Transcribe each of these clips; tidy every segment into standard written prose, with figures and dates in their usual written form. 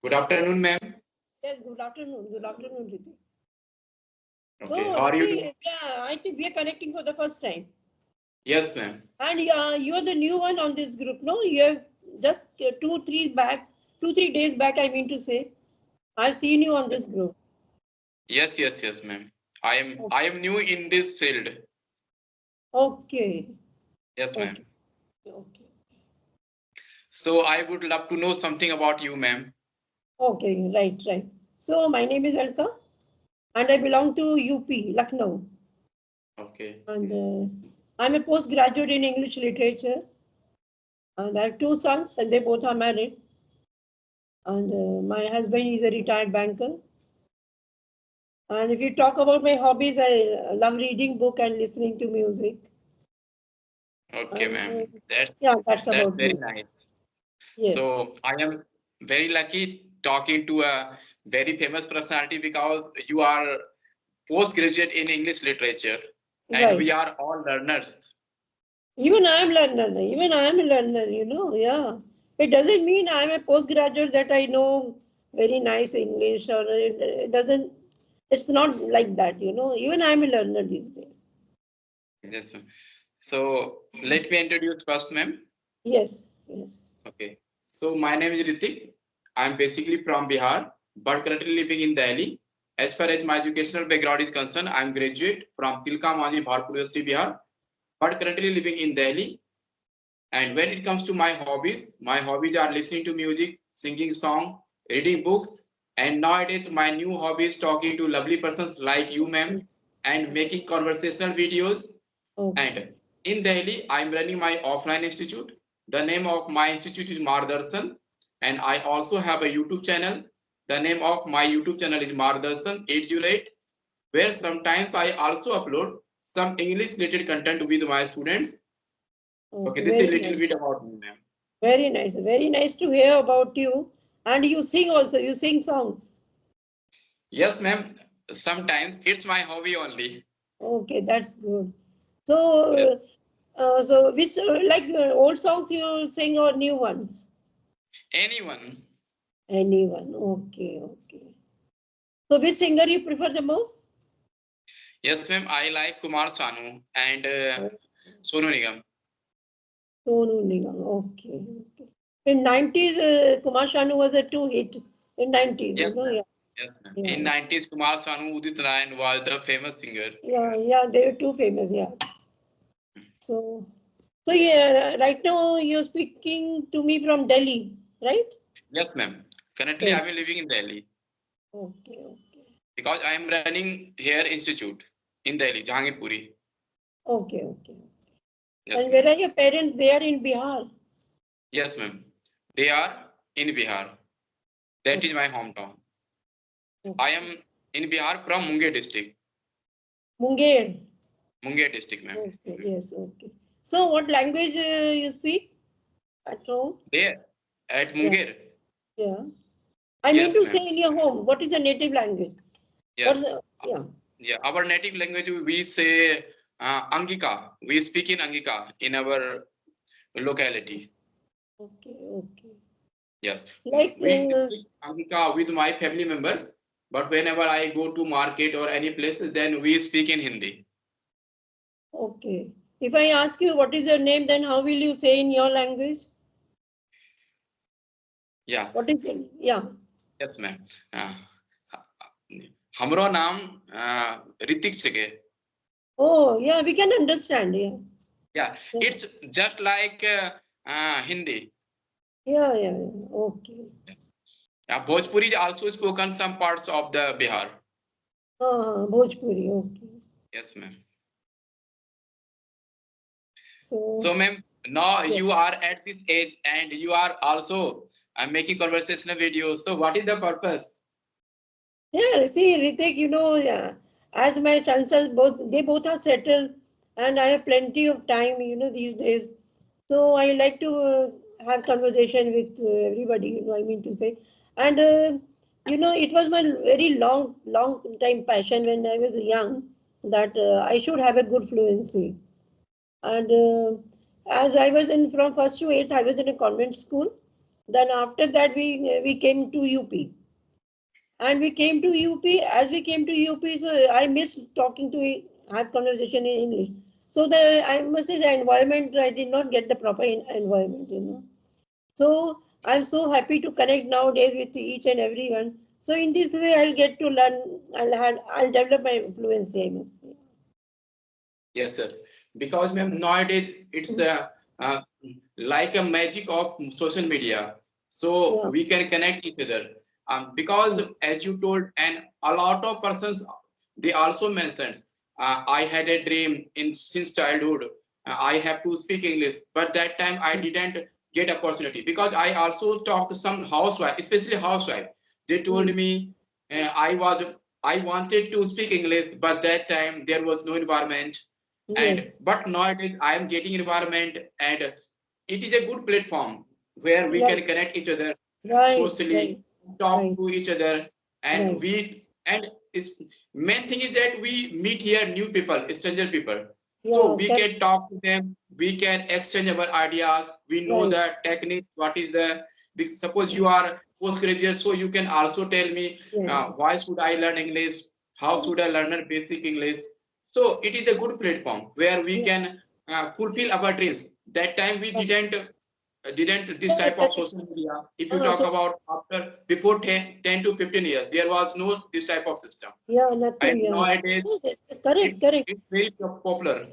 Good afternoon, ma'am. Yes, good afternoon. Good afternoon, Ritik. Okay, So, how are you doing? yeah, I think we are connecting for the first time. Yes, ma'am. And you're the new one on this group, no? You have just 2, 3 days back, I mean to say. I've seen you on this group. Yes, ma'am. I am new in this field. Okay. Yes, ma'am. Okay. So I would love to know something about you, ma'am. Okay, right. So my name is Alka and I belong to UP, Lucknow. Okay. And I'm a postgraduate in English literature. And I have 2 sons and they both are married. And my husband is a retired banker. And if you talk about my hobbies, I love reading book and listening to music. Okay, ma'am. That's That's about very me. nice. Yes. So I am very lucky talking to a very famous personality because you are postgraduate in English literature and we Right. are all learners. Even I am learner. Even I am a learner, yeah. It doesn't mean I am a postgraduate that I know very nice English or it doesn't, it's not like that, Even I am a learner these days. Yes, ma'am. So let me introduce first, ma'am. Yes. Okay. So my name is Ritik. I'm basically from Bihar, but currently living in Delhi. As far as my educational background is concerned, I'm graduate from Tilka Manjhi Bharpur University, Bihar, but currently living in Delhi. And when it comes to my hobbies are listening to music, singing song, reading books, and nowadays my new hobby is talking to lovely persons like you, ma'am, and making conversational videos. Okay. And in Delhi, I'm running my offline institute. The name of my institute is Mardarshan, and I also have a YouTube channel. The name of my YouTube channel is Mardarshan 808, where sometimes I also upload some English related content with my students. Okay, this is a Very little nice. bit about me, ma'am. Very nice. Very nice to hear about you. And you sing also. You sing songs. Yes, ma'am. Sometimes it's my hobby only. Okay, that's good. Yes. So which old songs you sing or new ones? Anyone. Anyone? Okay. So which singer you prefer the most? Yes, ma'am. I like Kumar Sanu and Sonu Nigam. Sonu Nigam. Okay. In 90s, Kumar Sanu was a two hit. In 90s, Yes, ma'am. yeah. Yes, ma'am. Yeah. In 90s, Kumar Sanu Udit Narayan was the famous singer. Yeah, they were too famous, yeah. So yeah, right now you're speaking to me from Delhi, right? Yes, ma'am. Currently, I am living in Delhi Okay. because I am running here institute in Delhi, Jahangirpuri. Okay. Yes, And where ma'am. are your parents? They are in Bihar. Yes, ma'am. They are in Bihar. That is my hometown. I am in Bihar from Munger district. Munger. Munger district, ma'am. Okay, yes, okay. So what language you speak at home? There at Yeah, Munger. yeah. I mean Yes, to say ma'am. in your home, what is the native language? Yes. Yeah. Yeah. Our native language we say Angika. We speak in Angika in our locality. Okay. Yes. Like, We speak Angika with my family members, but whenever I go to market or any places, then we speak in Hindi. okay. If I ask you what is your name, then how will you say in your language? Yeah. What is it? Yeah. Yes, ma'am. हमरो नाम ऋतिक छिके. Oh, yeah, we can understand. Yeah. Yeah, it's just like Hindi. Yeah. Okay. Bhojpuri is also spoken some parts of the Bihar. Bhojpuri. Okay. Yes, ma'am. So, So, ma'am, now yeah. you are at this age and you are also making conversational videos. So, what is the purpose? Yeah, see, Ritik, yeah, as my sons are both are settled, and I have plenty of time, these days. So I like to have conversation with everybody, I mean to say. And it was my very long time passion when I was young that I should have a good fluency. And as I was from first to eighth, I was in a convent school. Then after that we came to UP. And we came to UP. As we came to UP, so I missed talking to have conversation in English. So I must say the environment, I did not get the proper environment, So I'm so happy to connect nowadays with each and everyone. So in this way, I'll get to learn. I'll develop my fluency, I must say. Yes, yes. Because ma'am, nowadays it's Mhm. uh, like a magic of social media. So Yeah, we can connect each other. yeah, Because as you told, and a lot of persons, they also mentioned, I had a dream in since childhood. I have to speak English, but that time I yeah. didn't get opportunity because I also talked to some housewife, especially housewife. They told Mm. me I wanted to speak English, but that time there was no environment. And Yes, but nowadays I am getting environment, and it is a good platform where we can right, connect each other right, right, socially, talk right, to each other, and right. and it's main thing is that we meet here new people, stranger people. So Yeah, we correct, can talk to them, we can exchange our ideas, we know right. the technique, what is the suppose you are postgraduate, so you can also tell me Yeah, why should I learn English, how should I learn basic English. So it is a good platform where we yeah, can fulfill our dreams. That time we yeah. didn't this Yeah, type of correct. social media. If you talk So about after before 10 to 15 years, there was no this type of system. yeah, And nothing. Yeah, nowadays correct, it's correct. it's very popular.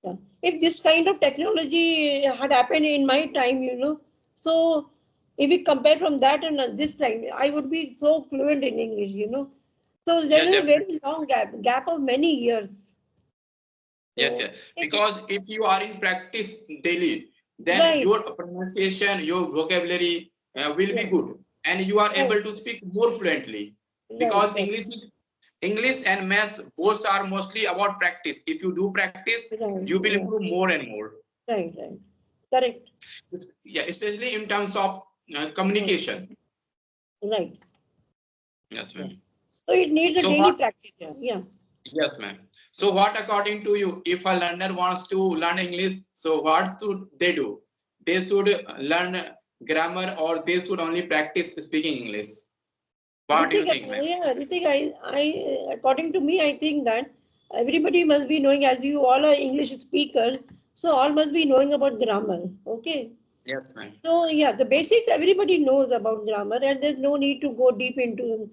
Yeah. If this kind of technology had happened in my time, so if we compare from that and this time, I would be so fluent in English. So there Yeah, is a very definitely. long gap of many years. Yes, So yes. Because if you are in practice daily, then right, your pronunciation, your vocabulary will be yeah, good, and you are right, able to speak more fluently. right, Because right, English and maths both are mostly about practice. If you do practice, right, you will yeah, improve more and more. right, right, correct, Yeah, especially in terms of yeah, communication. right, Yes, yeah. ma'am. So it needs a So daily what's practice. Yeah, yeah. yes, ma'am. So what according to you, if a learner wants to learn English, so what should they do? They should learn grammar, or they should only practice speaking English. What do you Ritik, think, ma'am? yeah, Ritik, according to me, I think that everybody must be knowing, as you all are English speakers, so all must be knowing about grammar. Okay. Yes, ma'am. So, yeah, the basics everybody knows about grammar, and there's no need to go deep into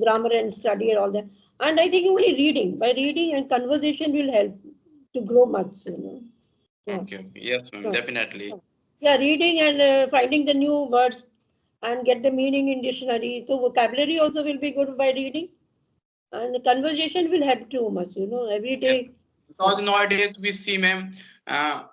grammar and study and all that. And I think only by reading and conversation will help to grow much. Yeah. Okay, okay. Yes, ma'am. Yeah. Definitely. Yeah, reading and finding the new words and get the meaning in dictionary. So vocabulary also will be good by reading, and conversation will help too much. Every Yes. day. Yeah, Because nowadays we see, ma'am, uh,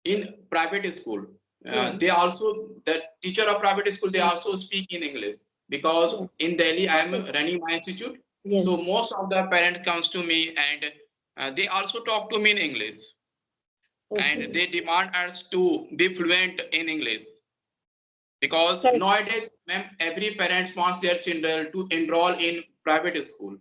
in private school, yeah, they also the teacher of private school they yeah, also speak in English. Because yeah. in Delhi I am Yes, running my institute, so yes. most of the parent comes to me, and they also talk to me in English, and Okay. they demand us to be fluent in English. Because Correct. nowadays, ma'am, every parents wants their children to enroll in private school.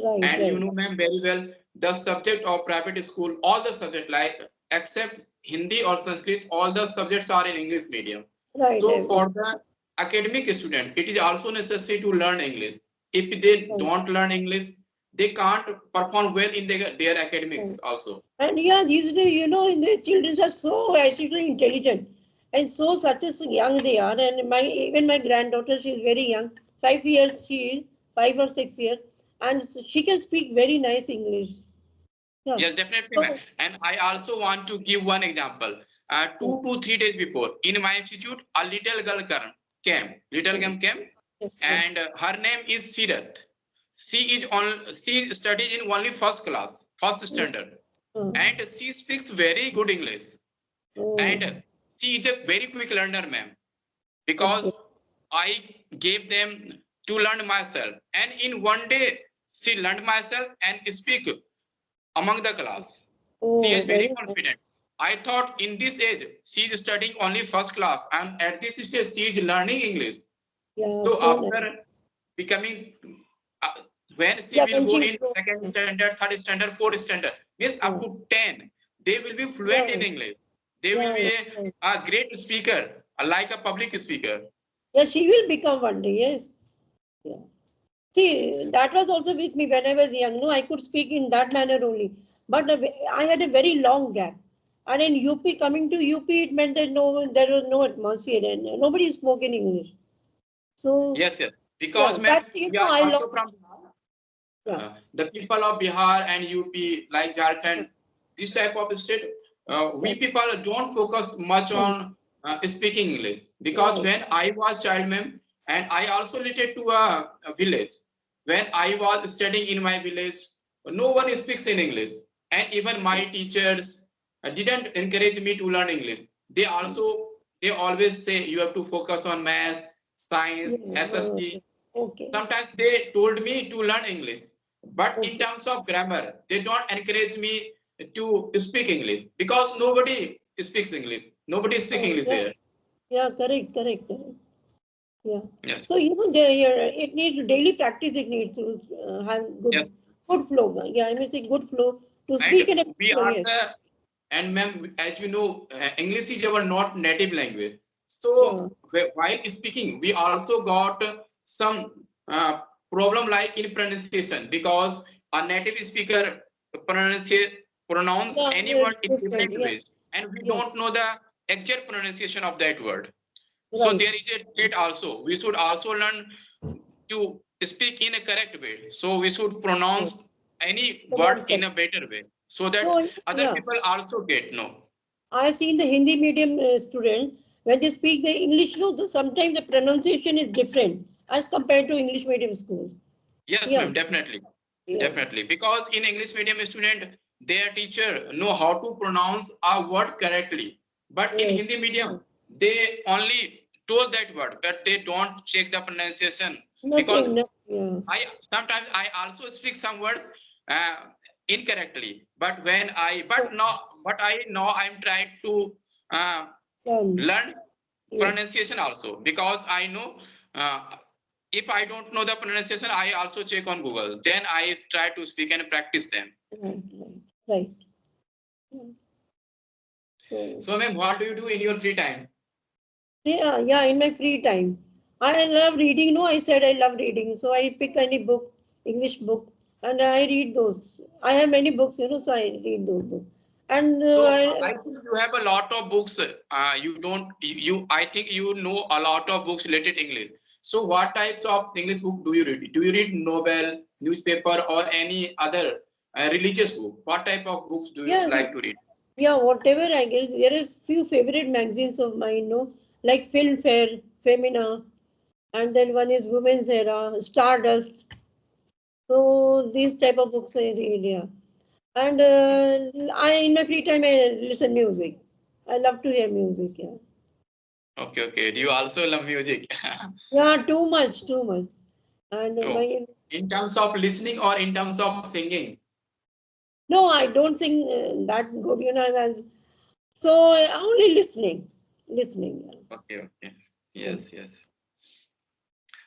Right, And you right, know, ma'am, very well, the subject of private school, all the subject, like except Hindi or Sanskrit, all the subjects are in English medium. right, So for right, the academic student, it is also necessary to learn English. If they right, don't learn English, they can't perform well in their academics right. also. And yeah, these days, the children are so actually intelligent and so such as young they are. And even my granddaughter, she is very young, 5 years she is, 5 or 6 years, and she can speak very nice English. Yeah. Yes, definitely, ma'am. So, And I also want to give one example. yes, 2 to 3 days before, in my institute, a little girl came. Little yes, girl came, yes, yes. and her name is Sirat. She studies in only first class, first Yes. standard, Uh, and she speaks very good English. oh, And she is a very quick learner, ma'am. okay. Because I gave them to learn myself, and in one day she learned myself and speak among the class. She is Oh, very very nice. confident. I thought in this age she is studying only first class, and at this stage she is learning English. Yeah, So so nice. after becoming, uh, when she Yeah, will when go she's in grown. second standard, third standard, fourth standard, means up Yeah, to 10, they will be fluent yeah, in English. They will yeah, be yeah, a great speaker. like a public speaker. Yeah, she will become one day. Yes. Yeah. See, that was also with me when I was young. No, I could speak in that manner only. But I had a very long gap. And in UP, coming to UP, it meant that no, there was no atmosphere and nobody spoke in English. So, Yes, yes. yeah, Because, ma'am, that, you we know, are I also lost. from Yeah. the people of Bihar and UP, like Yeah. Jharkhand, this type of state, we Yeah. people don't focus much Mm. on speaking English. Because Right. when I was child, ma'am, and I also related to a village. When I was studying in my village, no one speaks in English, and even my teachers didn't encourage me to learn English. They always say you have to focus on math, science, Yeah. SST. Okay. Sometimes they told me to learn English, but in Okay. terms of grammar, they don't encourage me to speak English because nobody speaks English. Nobody speaks Oh, English yeah. there. Yeah. Correct. Correct. Correct. Yeah. Yes, So you know, it needs daily practice. It needs to have yes. good flow. Yeah, I mean, say good flow to And speak in a good we flow. are Yes. the, and ma'am, as you know, English is our not native language. Yeah. So while speaking, we also got some problem like in pronunciation because a native speaker pronounce Yeah. any It's word in different. different Yeah. ways, and we Yeah. don't know the exact pronunciation of that word. So Right. there is a state also. We should also learn to speak in a correct way. So we should Yeah. pronounce any Pronounce word in correct. a better way so that So other yeah, people also get know. I've seen the Hindi medium student when they speak the English. No, sometimes the pronunciation is different as compared to English medium school. Yes, Yeah. ma'am, definitely. Yeah. Definitely. Because in English medium student, their teacher know how to pronounce a word correctly. But in Yes. Hindi medium, they only told that word, but they don't check the pronunciation. Because Nothing. No, yeah. I sometimes I also speak some words uh, incorrectly. But I know I'm trying to uh, Learn. learn Yes. pronunciation also because I know if I don't know the pronunciation, I also check on Google. Then I try to speak and practice them. Right. Right. Right. Yeah. So. So, ma'am, what do you do in your free time? Yeah, yeah, in my free time. I love reading. No, I said I love reading. So I pick any book, English book, and I read those. I have many books, so I read those books. And So I think you have a lot of books. You don't you I think you know a lot of books related English. So what types of English book do you read? Do you read novel, newspaper, or any other religious book? What type of books do you yeah, like to read? yeah, whatever I guess. There are few favorite magazines of mine, like Filmfare, Femina, and then one is Women's Era, Stardust. So these type of books I read, yeah. And I in my free time I listen music. I love to hear music, yeah. Okay, okay. Do you also love music? Yeah, too much, too much. And Oh, my in terms of listening or in terms of singing? no, I don't sing that good, as so only listening, listening. Okay, okay. Yeah, Yes, yes.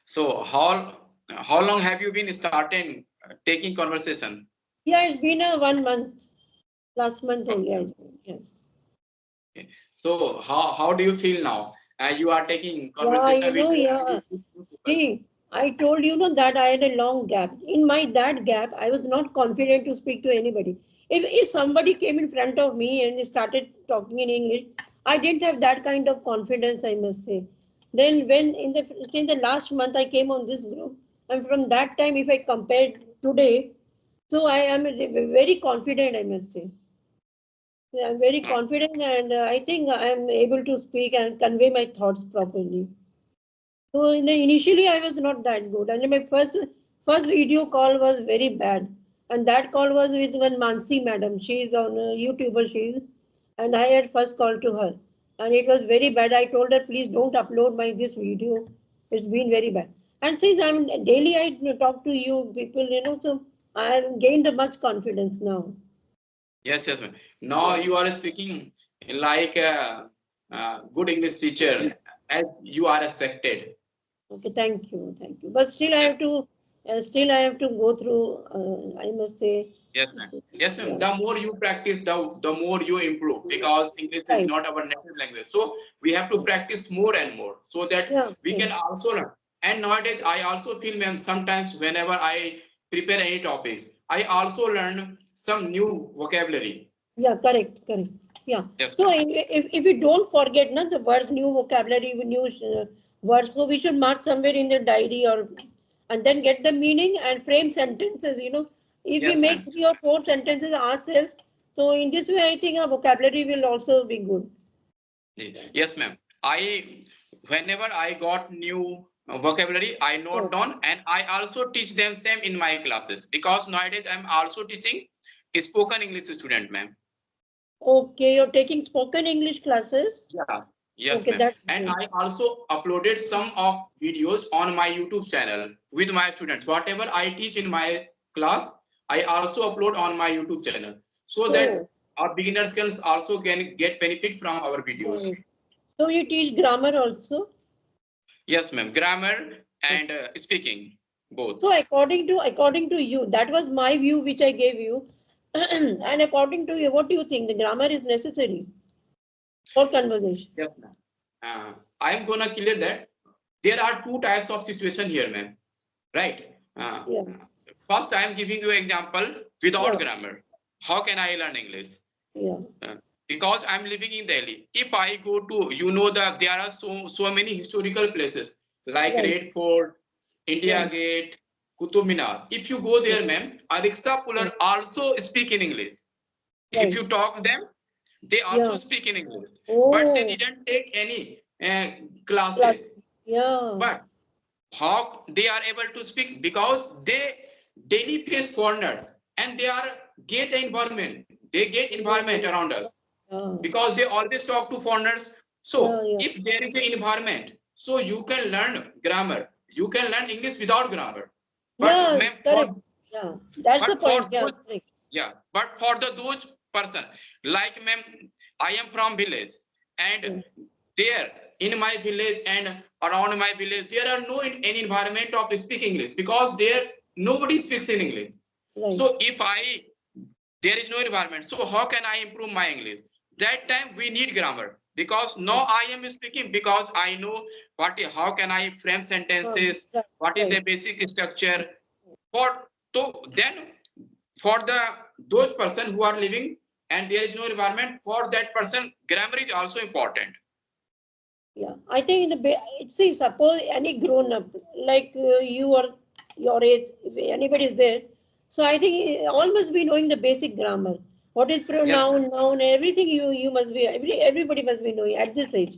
So how long have you been starting taking conversation? yeah, it's been a 1 month. Last month only. Okay, I yes. okay. So how do you feel now? You are taking Yeah, conversation with yeah. these new people. See, I told that I had a long gap. In my that gap, I was not confident to speak to anybody. If somebody came in front of me and started talking in English, I didn't have that kind of confidence, I must say. Then when in the last month I came on this group, and from that time, if I compared today, so I am very confident, I must say. Yeah, I'm very Oh, confident, and I think I'm able to speak and convey my thoughts properly. So initially I was not that good, and my first video call was very bad, and that call was with one Mansi madam. She is on YouTuber, and I had first call to her, and it was very bad. I told her, please don't upload my this video. It's been very bad. And since I'm daily, I talk to you people, so I have gained a much confidence now. yes, yes, ma'am. Now Yeah. you are speaking like a good English teacher as you are expected. Okay, thank you, thank you. But still, I Yes. have to Still I have to go through, I must say. Yes, ma'am. Yes, ma'am. Yeah, The more you practice, the more you improve, because English is right. not our native language. So we have to practice more and more so that Yeah, we okay. can also learn. And nowadays, I also feel, ma'am, sometimes whenever I prepare any topics, I also learn some new vocabulary. Yeah, correct, correct. Yeah. Yes, So ma'am. if we don't forget na, the words, new vocabulary, new words, so we should mark somewhere in the diary or and then get the meaning and frame sentences. If we Yes, make ma'am. 3 or 4 sentences ourselves, so in this way, I think our vocabulary will also be good. Yes, ma'am. Whenever I got new vocabulary, I note Oh, down, and I also teach them same in my classes, because nowadays I'm also teaching spoken English student, ma'am. okay, you're taking spoken English classes. Yeah. Yes, Okay, ma'am. that's And great. I also uploaded some of videos on my YouTube channel with my students. Whatever I teach in my class, I also upload on my YouTube channel so that Oh, our beginners can also get benefit from our videos. right. So you teach grammar also. Yes, ma'am. Grammar and speaking, both. So according to you, that was my view which I gave you. And according to you, what do you think? The grammar is necessary for conversation. Yes, ma'am. I'm gonna clear that. There are two types of situation here, ma'am. Right? Yeah, First, I'm giving you example without yeah, grammar. How can I learn English? yeah. Uh, because I'm living in Delhi. If I go to, that there are so many historical places like Right, Red Fort, India right, Gate, Qutub Minar. If you go yeah, there, ma'am, a rickshaw puller yeah, also speak in English. If right, you talk them, they also yeah. speak in English, but they Oh, didn't take any class. classes. Yeah, But how they are able to speak? Because they daily face foreigners, and they are get environment. They get environment yeah, around us, yeah, because they always talk to foreigners. yeah, So yeah. if there is an environment, so you can learn grammar. You can learn English without grammar. But Yeah, ma'am, correct. Yeah, that's the but for point. Yeah, those correct. yeah, but for those person, like ma'am, I am from village, and Yeah, there in my village and around my village, there are no any environment of speak English, because there nobody speaks in English. right. So if there is no environment, so how can I improve my English? That time we need grammar, because now I am speaking, because I know how can I frame sentences, Right, what is the right. basic structure for. So then for those person who are living and there is no environment, for that person grammar is also important. Yeah, I think see, suppose any grown up like you or your age, if anybody is there, so I think all must be knowing the basic grammar. What is Yes, ma'am. pronoun, noun, everything you must be everybody must be knowing at this age.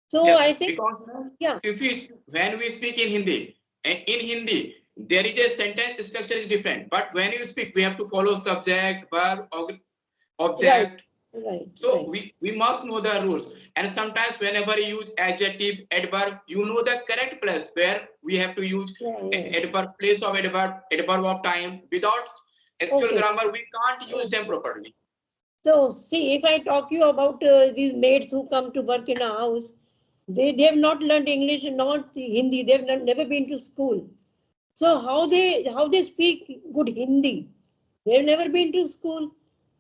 So Yes, I think, because yeah, if we when we speak in Hindi, in Hindi there is a sentence structure is different. But when you speak, we have to follow subject, verb, right, object. right, So right. we must know the rules. And sometimes whenever you use adjective, adverb, you know the correct place where we have to use Yeah, yeah. adverb, place of adverb of time. Without actual Okay. grammar, we can't use them Okay. properly. So see, if I talk you about these maids who come to work in a house, they have not learned English, not Hindi. They've never been to school. So how they speak good Hindi? They've never been to school.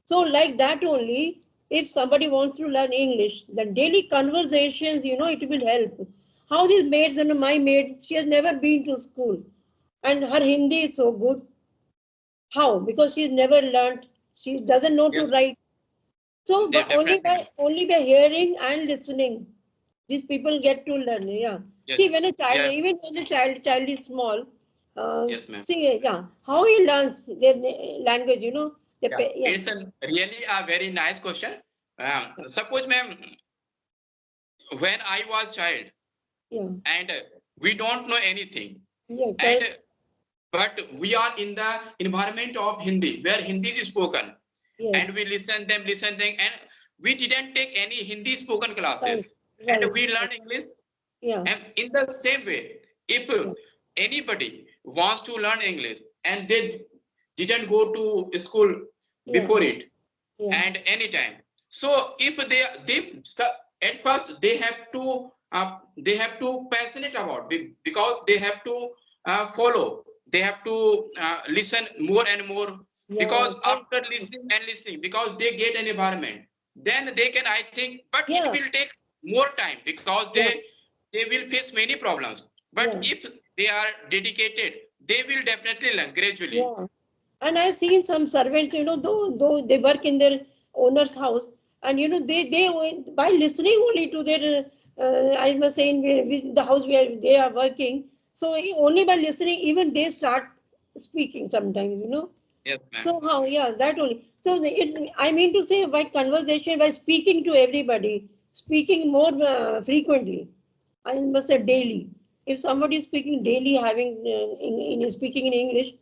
So like that only, if somebody wants to learn English, the daily conversations, it will help. How these maids and my maid, she has never been to school, and her Hindi is so good. How? Because she's never learned. She doesn't know to Yes, write. So, but only definitely, by ma'am. only by hearing and listening, these people get to learn. Yeah. Yes, See, when a child, yes, even when the child is small, yes, ma'am. see, yeah, how he learns their language, Yeah, yeah, it's really a very nice question. Suppose, ma'am, when I was child yeah, and we don't know anything, yeah, and correct. but we are in the environment of Hindi where Hindi is spoken, and Yes, we listen them, and we didn't take any Hindi spoken right, classes, and right, we right. learn English. Yeah, And in the same way, if yeah, anybody wants to learn English and they didn't go to school yeah, before it, yeah, and anytime, so if they so at first they have to passionate about, because they have to follow they have to listen more and more, Yeah, because that's after true. listening and listening, because they get an environment, then they can, I think, but it Yeah, will take more time, because yeah, they will face many problems. But yeah, if they are dedicated, they will definitely learn gradually. yeah. And I've seen some servants, though they work in their owner's house, and they by listening only to their, I must say, the house where they are working. So only by listening, even they start speaking sometimes. Yes, ma'am. So how? Yeah, that only. So I mean to say, by conversation, by speaking to everybody, speaking more frequently. I must say daily. If somebody is speaking daily, having speaking in English,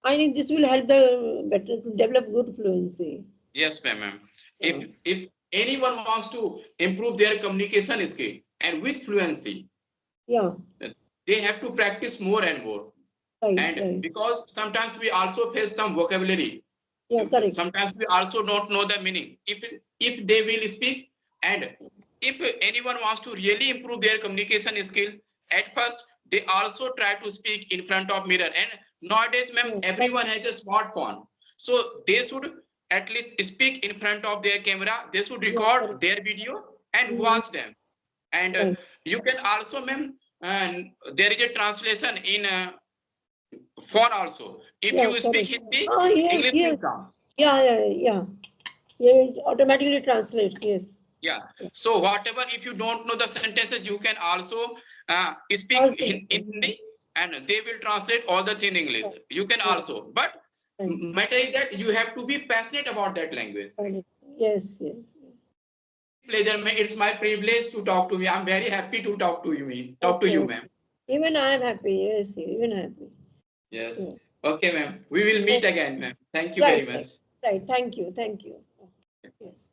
I think this will help the better to develop good fluency. Yes, ma'am. Yeah, If anyone wants to improve their communication skill and with fluency, yeah, they have to practice more and more. right, And right. because sometimes we also face some vocabulary, Yeah, correct. sometimes we also don't know the meaning. If they will speak, and if anyone wants to really improve their communication skill, at first they also try to speak in front of mirror. And nowadays, ma'am, Yeah, everyone has a smartphone, so they should at least speak in front of their camera. They should yeah, record correct. their video and Mhm. watch them. And Right. you can also, ma'am, there is a translation in phone also. If Yeah, you speak correct. Hindi, Oh, yes, English will yes. come. Yeah, yeah, yeah. Yeah, it automatically translates. Yes. Yeah. Yeah. So whatever, if you don't know the sentences, you can also speak Translate. in Hindi, and they will translate all the thing in English. Right, You can right, also, but right, matter is that you have to be passionate about that language. right. Yes, yes. Pleasure, ma'am. It's my privilege to talk to you. I'm very happy to talk to you, talk to Okay, you, okay. ma'am. Even I am happy. Yes, even happy. Yes. Yeah. Okay, ma'am. We will meet Okay. again, ma'am. Thank you Right, very right, much. right. Thank you. Thank you. Yes.